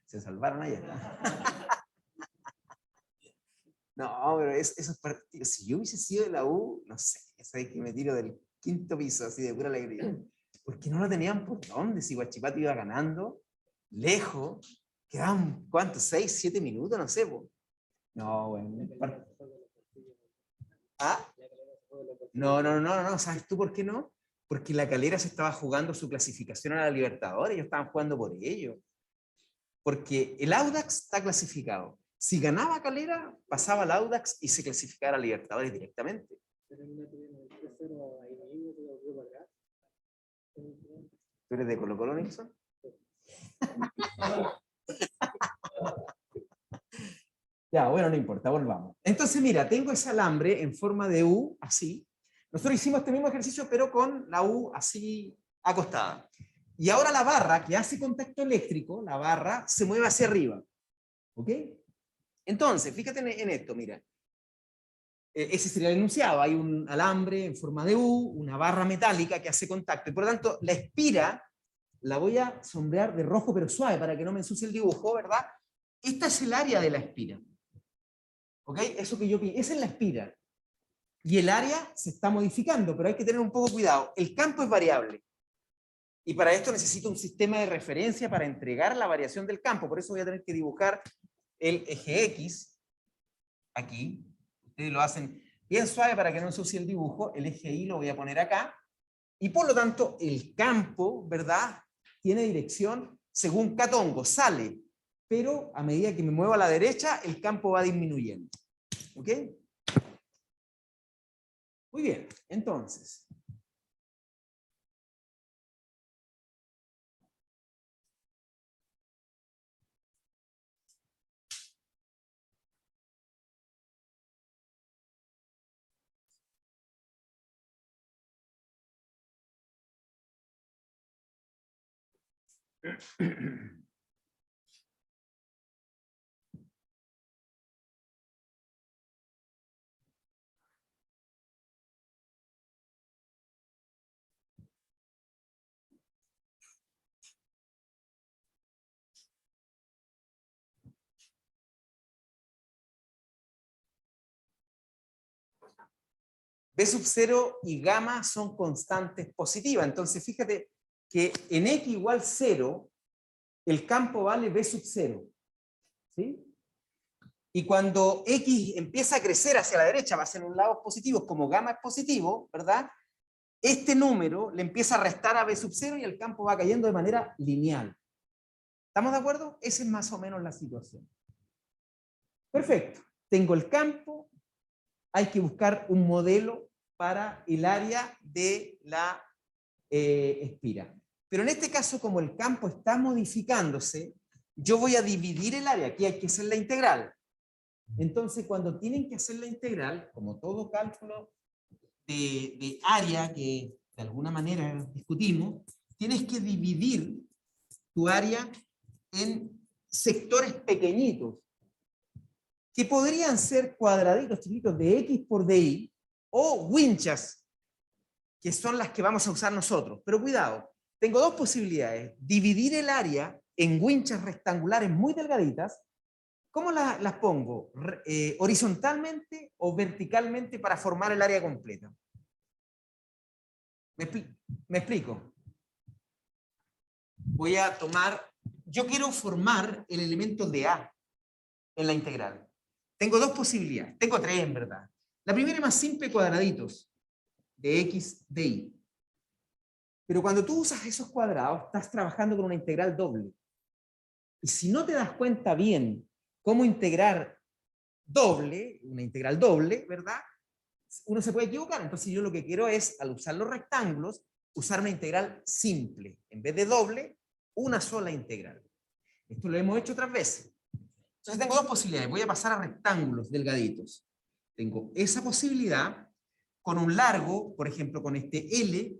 se salvaron allá. No, pero esos partidos, si yo hubiese sido de la U, no sé, sabes que me tiro del 5.º piso, así de pura alegría. Porque no lo tenían por dónde, si Huachipato iba ganando, lejos, quedaban, ¿cuántos? 6, 7 minutos, no sé, po. No, bueno. ¿Ah? No, ¿sabes tú por qué no? Porque la Calera se estaba jugando su clasificación a la Libertadores, ellos estaban jugando por ello. Porque el Audax está clasificado. Si ganaba Calera, pasaba al Audax y se clasificaba a la Libertadores directamente. ¿Tú eres de Colo-Colo, Nixon? Ya, bueno, no importa, volvamos. Entonces, mira, tengo ese alambre en forma de U, así. Nosotros hicimos este mismo ejercicio, pero con la U así acostada. Y ahora la barra que hace contacto eléctrico, la barra, se mueve hacia arriba. ¿Ok? Entonces, fíjate en esto, mira. Ese sería el enunciado. Hay un alambre en forma de U, una barra metálica que hace contacto. Y por lo tanto, la espira la voy a sombrear de rojo pero suave para que no me ensucie el dibujo, ¿verdad? Esta es el área de la espira. ¿Ok? Eso que yo vi, esa es la espira. Y el área se está modificando, pero hay que tener un poco cuidado. El campo es variable. Y para esto necesito un sistema de referencia para entregar la variación del campo. Por eso voy a tener que dibujar el eje X aquí. Ustedes lo hacen bien suave para que no ensucie el dibujo. El eje Y lo voy a poner acá. Y por lo tanto, el campo, ¿verdad?, tiene dirección según Catongo, sale. Pero a medida que me muevo a la derecha, el campo va disminuyendo. ¿Ok? Muy bien, entonces. B sub 0 y gamma son constantes positivas. Entonces, fíjate que en X igual 0, el campo vale B sub 0. ¿Sí? Y cuando X empieza a crecer hacia la derecha, va a ser un lado positivo, como gamma es positivo, ¿verdad? Este número le empieza a restar a B sub 0 y el campo va cayendo de manera lineal. ¿Estamos de acuerdo? Esa es más o menos la situación. Perfecto. Tengo el campo, hay que buscar un modelo para el área de la espira. Pero en este caso, como el campo está modificándose, yo voy a dividir el área. Aquí hay que hacer la integral. Entonces, cuando tienen que hacer la integral, como todo cálculo de área que de alguna manera discutimos, tienes que dividir tu área en sectores pequeñitos, que podrían ser cuadraditos chiquitos de X por DY, o winchas, que son las que vamos a usar nosotros. Pero cuidado, tengo dos posibilidades. Dividir el área en winchas rectangulares muy delgaditas. ¿Cómo las pongo? ¿Horizontalmente o verticalmente para formar el área completa? ¿Me explico? Voy a tomar, yo quiero formar el elemento de A en la integral. Tengo dos posibilidades, tengo tres en verdad. La primera es más simple, cuadraditos de X, de Y. Pero cuando tú usas esos cuadrados, estás trabajando con una integral doble. Y si no te das cuenta bien cómo integrar doble, una integral doble, ¿verdad? Uno se puede equivocar. Entonces yo lo que quiero es, al usar los rectángulos, usar una integral simple. En vez de doble, una sola integral. Esto lo hemos hecho otras veces. Entonces tengo dos posibilidades. Voy a pasar a rectángulos delgaditos. Tengo esa posibilidad con un largo, por ejemplo, con este L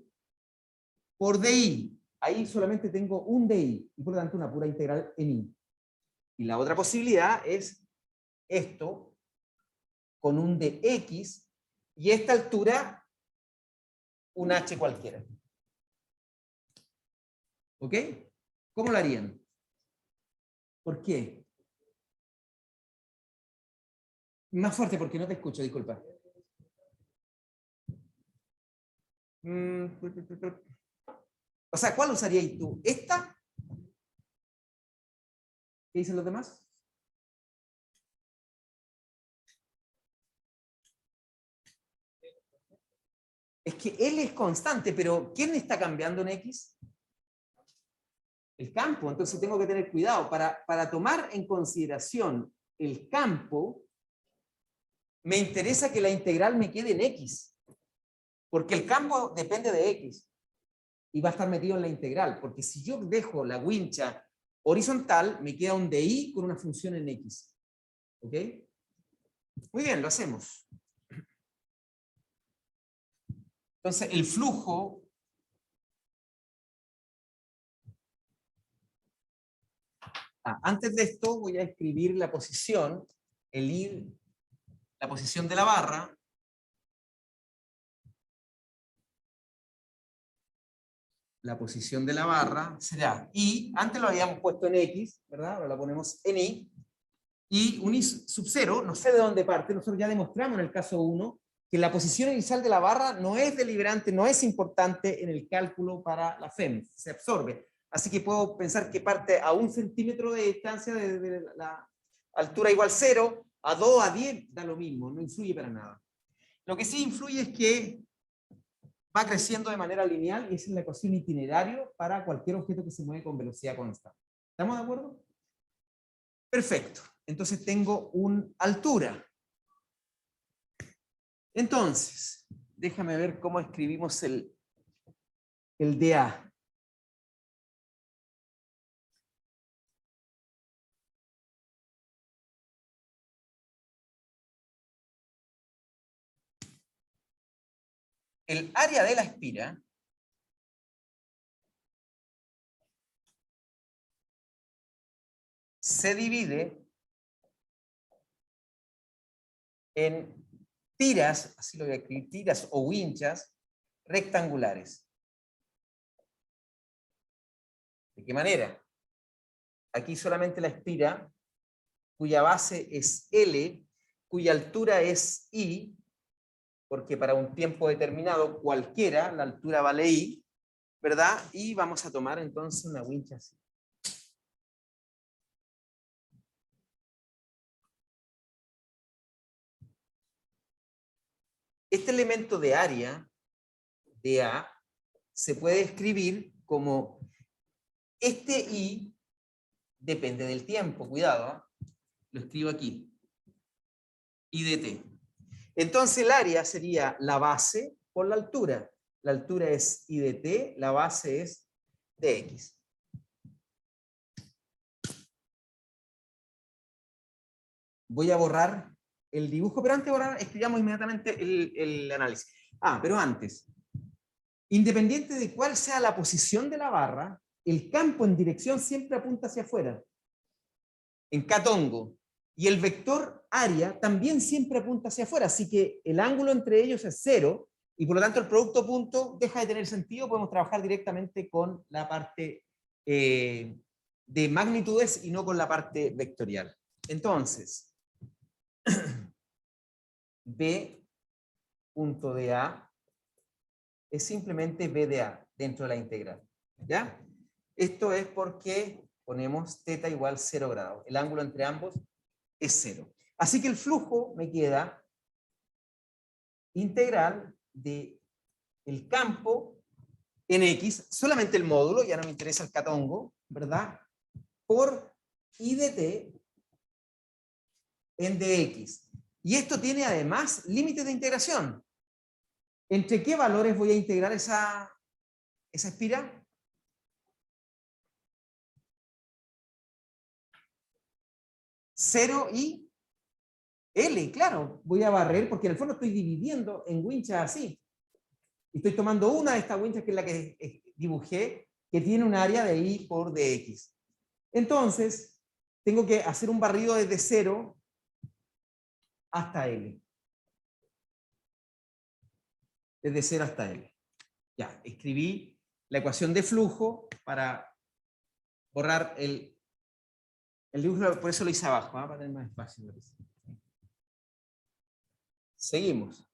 por DI. Ahí solamente tengo un DI y por lo tanto una pura integral en I. Y la otra posibilidad es esto con un dx y esta altura un h cualquiera. ¿Ok? ¿Cómo lo harían? ¿Por qué? Más fuerte porque no te escucho, disculpa. O sea, ¿cuál usarías tú? ¿Esta? ¿Qué dicen los demás? Es que L es constante, pero ¿quién está cambiando en X? El campo. Entonces tengo que tener cuidado. Para tomar en consideración el campo, me interesa que la integral me quede en X. Porque el campo depende de X. Y va a estar metido en la integral. Porque si yo dejo la wincha horizontal, me queda un DI con una función en X. ¿Ok? Muy bien, lo hacemos. Entonces, el flujo antes de esto voy a escribir la posición, la posición de la barra. La posición de la barra será I, antes lo habíamos puesto en X, ¿verdad? Ahora la ponemos en I. Y un I sub 0, no sé de dónde parte, nosotros ya demostramos en el caso 1 que la posición inicial de la barra no es deliberante, no es importante en el cálculo para la FEM, se absorbe. Así que puedo pensar que parte a 1 centímetro de distancia de la altura igual 0, a 2, a 10, da lo mismo, no influye para nada. Lo que sí influye es que va creciendo de manera lineal y esa es la ecuación itinerario para cualquier objeto que se mueve con velocidad constante. ¿Estamos de acuerdo? Perfecto. Entonces tengo una altura. Entonces, déjame ver cómo escribimos el dA. El área de la espira se divide en tiras, así lo voy a escribir, tiras o winchas rectangulares. ¿De qué manera? Aquí solamente la espira, cuya base es L, cuya altura es I, porque para un tiempo determinado cualquiera, la altura vale I, ¿verdad? Y vamos a tomar entonces una wincha así. Este elemento de área, dA, se puede escribir como este I depende del tiempo, cuidado, ¿eh? Lo escribo aquí, I de t. Entonces el área sería la base por la altura. La altura es I de t, la base es dx. Voy a borrar el dibujo, pero antes de borrar, escribamos inmediatamente el análisis. Pero antes, independiente de cuál sea la posición de la barra, el campo en dirección siempre apunta hacia afuera, en catongo. Y el vector área también siempre apunta hacia afuera, así que el ángulo entre ellos es 0, y por lo tanto el producto punto deja de tener sentido, podemos trabajar directamente con la parte de magnitudes y no con la parte vectorial. Entonces, B punto de A es simplemente B de A dentro de la integral. ¿Ya? Esto es porque ponemos θ igual 0 grados. El ángulo entre ambos es 0. Así que el flujo me queda integral de el campo en X, solamente el módulo, ya no me interesa el catongo, ¿verdad? Por I de t en dx. Y esto tiene además límites de integración. ¿Entre qué valores voy a integrar esa espiral? Cero y L, claro. Voy a barrer porque en el fondo estoy dividiendo en winchas así. Y estoy tomando una de estas winchas que es la que dibujé, que tiene un área de I por dx. Entonces, tengo que hacer un barrido desde 0 hasta L. Desde 0 hasta L. Ya, escribí la ecuación de flujo para borrar el dibujo, por eso lo hice abajo, para tener más espacio. Seguimos.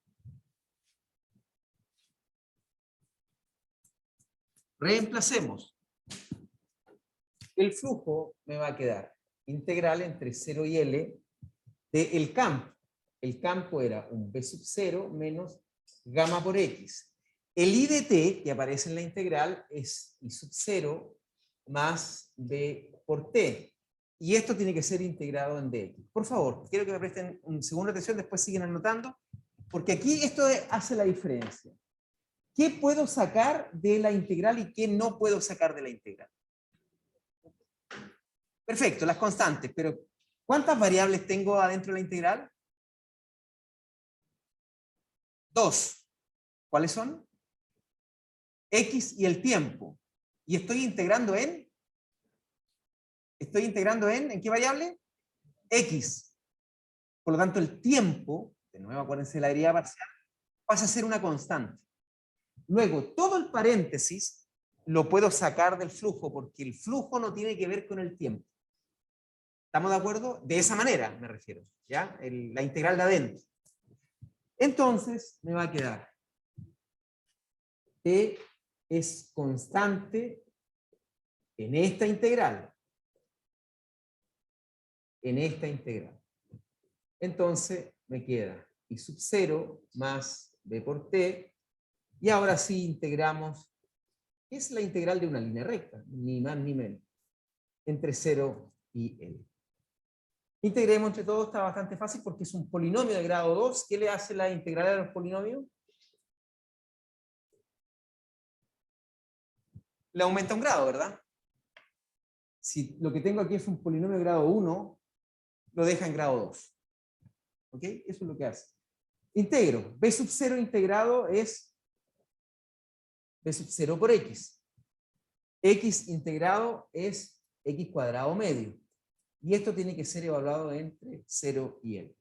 Reemplacemos. El flujo me va a quedar integral entre 0 y L del campo. El campo era un B sub 0 menos gamma por X. El I de t, que aparece en la integral, es I sub 0 más B por t. Y esto tiene que ser integrado en dx. Por favor, quiero que me presten un segundo de atención, después siguen anotando, porque aquí esto hace la diferencia. ¿Qué puedo sacar de la integral y qué no puedo sacar de la integral? Perfecto, las constantes, pero ¿cuántas variables tengo adentro de la integral? 2. ¿Cuáles son? X y el tiempo. Y estoy integrando en ¿en qué variable? X. Por lo tanto, el tiempo, de nuevo acuérdense de la derivada parcial, pasa a ser una constante. Luego, todo el paréntesis lo puedo sacar del flujo, porque el flujo no tiene que ver con el tiempo. ¿Estamos de acuerdo? De esa manera me refiero, ¿ya? La integral de adentro. Entonces, me va a quedar T es constante en esta integral. En esta integral. Entonces, me queda I sub 0 más B por T. Y ahora sí integramos, ¿qué es la integral de una línea recta? Ni más ni menos. Entre 0 y L. Integremos entre todos, está bastante fácil porque es un polinomio de grado 2. ¿Qué le hace la integral a los polinomios? Le aumenta un grado, ¿verdad? Si lo que tengo aquí es un polinomio de grado 1, lo deja en grado 2. ¿Ok? Eso es lo que hace. Integro. B sub 0 integrado es B sub 0 por X. X integrado es X cuadrado medio. Y esto tiene que ser evaluado entre 0 y L.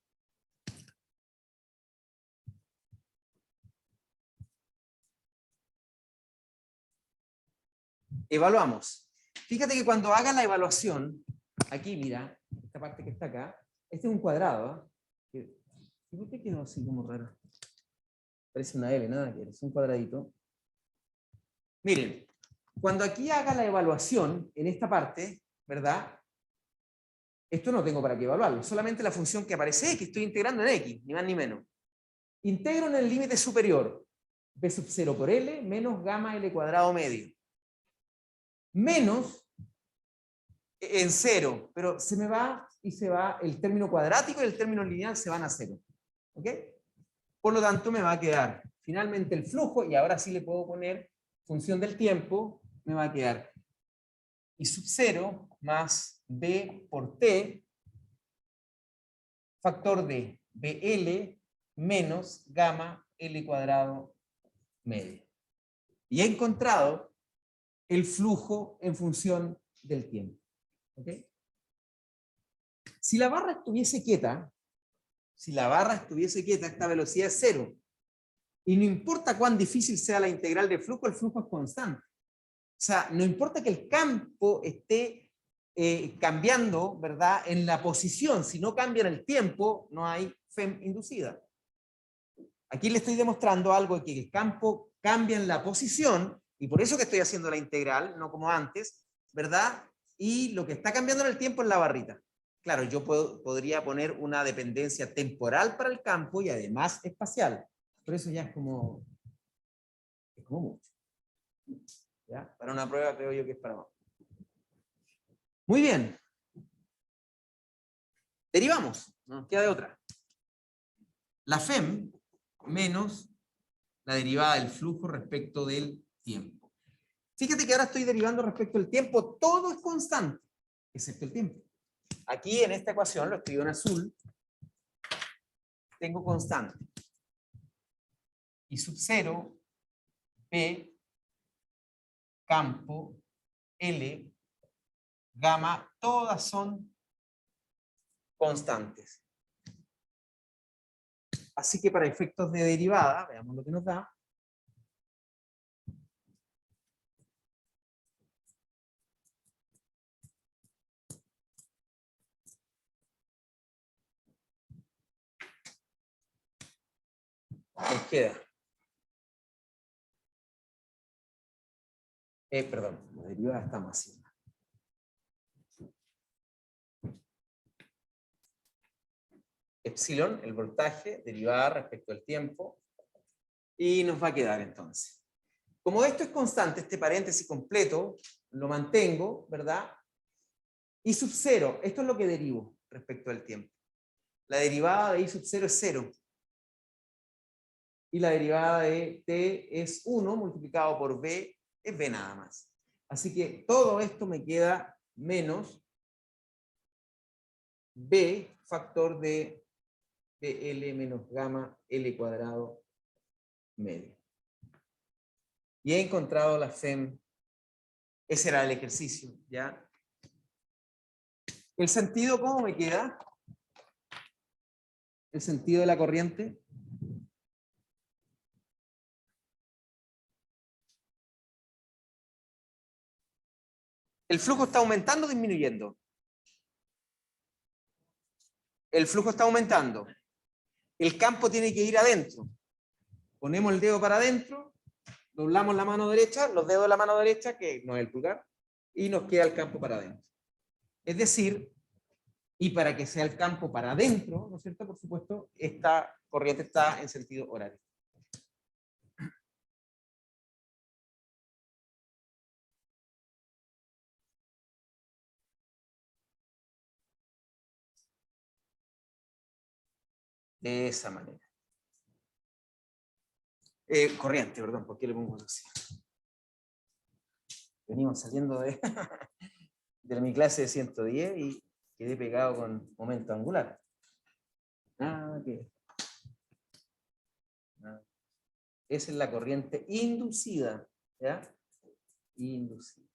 Evaluamos. Fíjate que cuando haga la evaluación, aquí mira, esta parte que está acá, este es un cuadrado. ¿Por qué quedó así como raro? Parece una L, nada que es un cuadradito. Miren, cuando aquí haga la evaluación, en esta parte, ¿verdad? Esto no tengo para qué evaluarlo, solamente la función que aparece que estoy integrando en X, ni más ni menos. Integro en el límite superior, B sub 0 por L menos gamma L cuadrado medio. Menos en 0, pero se me va y se va el término cuadrático y el término lineal se van a 0. ¿Ok? Por lo tanto, me va a quedar finalmente el flujo, y ahora sí le puedo poner función del tiempo, me va a quedar I sub 0 más B por T, factor de BL menos gamma L cuadrado medio. Y he encontrado el flujo en función del tiempo. ¿Ok? Si la barra estuviese quieta, esta velocidad es 0. Y no importa cuán difícil sea la integral de flujo, el flujo es constante. O sea, no importa que el campo esté cambiando, ¿verdad?, en la posición, si no cambia en el tiempo, no hay FEM inducida. Aquí le estoy demostrando algo, que el campo cambia en la posición, y por eso que estoy haciendo la integral, no como antes, ¿verdad? Y lo que está cambiando en el tiempo es la barrita. Claro, yo podría poner una dependencia temporal para el campo y además espacial. Por eso ya es como mucho. ¿Ya? Para una prueba creo yo que es para abajo. Muy bien. Derivamos, no nos queda de otra. La FEM menos la derivada del flujo respecto del tiempo. Fíjate que ahora estoy derivando respecto al tiempo, todo es constante, excepto el tiempo. Aquí en esta ecuación, lo escribo en azul, tengo constante. Y sub 0, P, campo, L, gamma, todas son constantes. Así que para efectos de derivada, veamos lo que nos da. Nos queda. Perdón, la derivada está masiva. Epsilon, el voltaje, derivada respecto al tiempo. Y nos va a quedar entonces. Como esto es constante, este paréntesis completo, lo mantengo, ¿verdad? Y sub 0, esto es lo que derivo respecto al tiempo. La derivada de I sub 0 es 0. Y la derivada de T es 1 multiplicado por B, es B nada más. Así que todo esto me queda menos B factor de BL menos gamma L cuadrado medio. Y he encontrado la FEM. Ese era el ejercicio, ¿ya? ¿El sentido cómo me queda? ¿El sentido de la corriente? ¿El flujo está aumentando o disminuyendo? El flujo está aumentando. El campo tiene que ir adentro. Ponemos el dedo para adentro, doblamos la mano derecha, los dedos de la mano derecha, que no es el pulgar, y nos queda el campo para adentro. Es decir, y para que sea el campo para adentro, ¿no es cierto? Por supuesto, esta corriente está en sentido horario. De esa manera. Corriente, perdón, ¿por qué le pongo así? Venimos saliendo de, de mi clase de 110 y quedé pegado con momento angular. ¿Qué? Esa es la corriente inducida, ¿ya? Inducida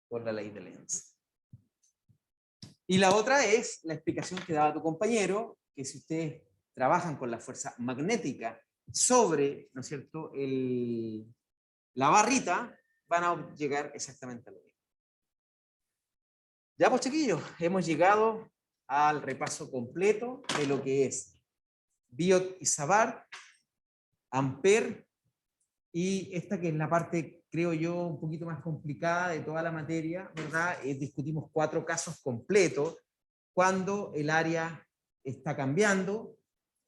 por la ley de Lenz. Y la otra es la explicación que daba tu compañero, que si ustedes trabajan con la fuerza magnética sobre, ¿no es cierto?, la barrita, van a llegar exactamente a lo mismo. Ya pues chiquillos, hemos llegado al repaso completo de lo que es Biot y Savart, Ampère, y esta que es la parte, creo yo, un poquito más complicada de toda la materia, ¿verdad? Discutimos 4 casos completos, cuando el área está cambiando,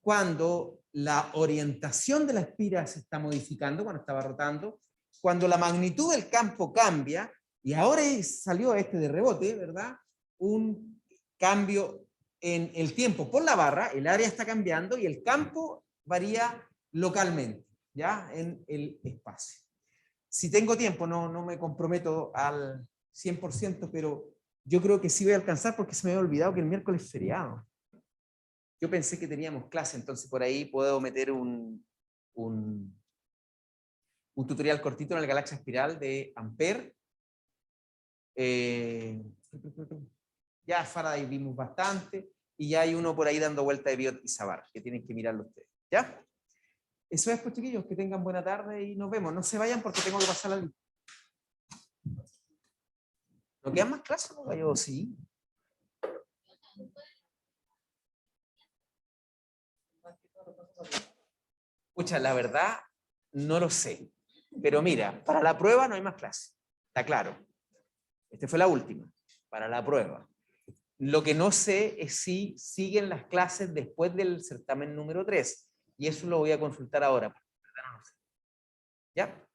cuando la orientación de la espira se está modificando, cuando estaba rotando, cuando la magnitud del campo cambia, y ahora salió este de rebote, ¿verdad? Un cambio en el tiempo por la barra, el área está cambiando y el campo varía localmente, ¿ya? En el espacio. Si tengo tiempo, no me comprometo al 100%, pero yo creo que sí voy a alcanzar porque se me había olvidado que el miércoles es feriado. Yo pensé que teníamos clase, entonces por ahí puedo meter un tutorial cortito en la galaxia espiral de Ampère. Ya Faraday vimos bastante, y ya hay uno por ahí dando vuelta de Biot y Savart, que tienen que mirarlo ustedes. ¿Ya? Eso es, pues chiquillos, que tengan buena tarde y nos vemos. No se vayan porque tengo que pasar la lista. ¿No quedan más clases? ¿No? Yo sí. Pucha, la verdad, no lo sé. Pero mira, para la prueba no hay más clases. Está claro. Esta fue la última. Para la prueba. Lo que no sé es si siguen las clases después del certamen número 3. Y eso lo voy a consultar ahora. ¿Ya?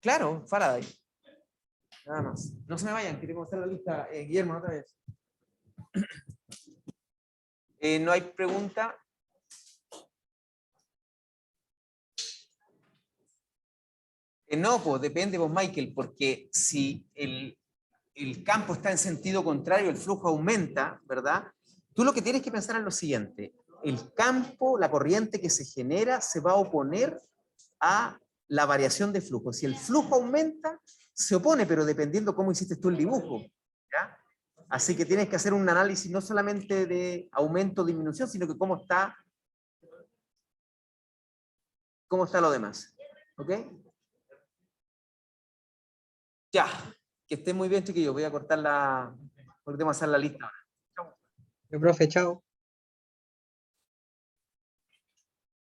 Claro, Faraday. Nada más. No se me vayan, que tengo que hacer la lista. Guillermo, otra vez. ¿No hay pregunta? No, pues depende, pues Michael, porque si el campo está en sentido contrario, el flujo aumenta, ¿verdad? Tú lo que tienes que pensar es lo siguiente. El campo, la corriente que se genera, se va a oponer a la variación de flujo. Si el flujo aumenta, se opone, pero dependiendo cómo hiciste tú el dibujo. ¿Ya? Así que tienes que hacer un análisis no solamente de aumento o disminución, sino que cómo está lo demás. ¿Ok? Ya. Que estén muy bien, chiquillos. Voy a cortar porque tengo que hacer la lista ahora. Profe, chao.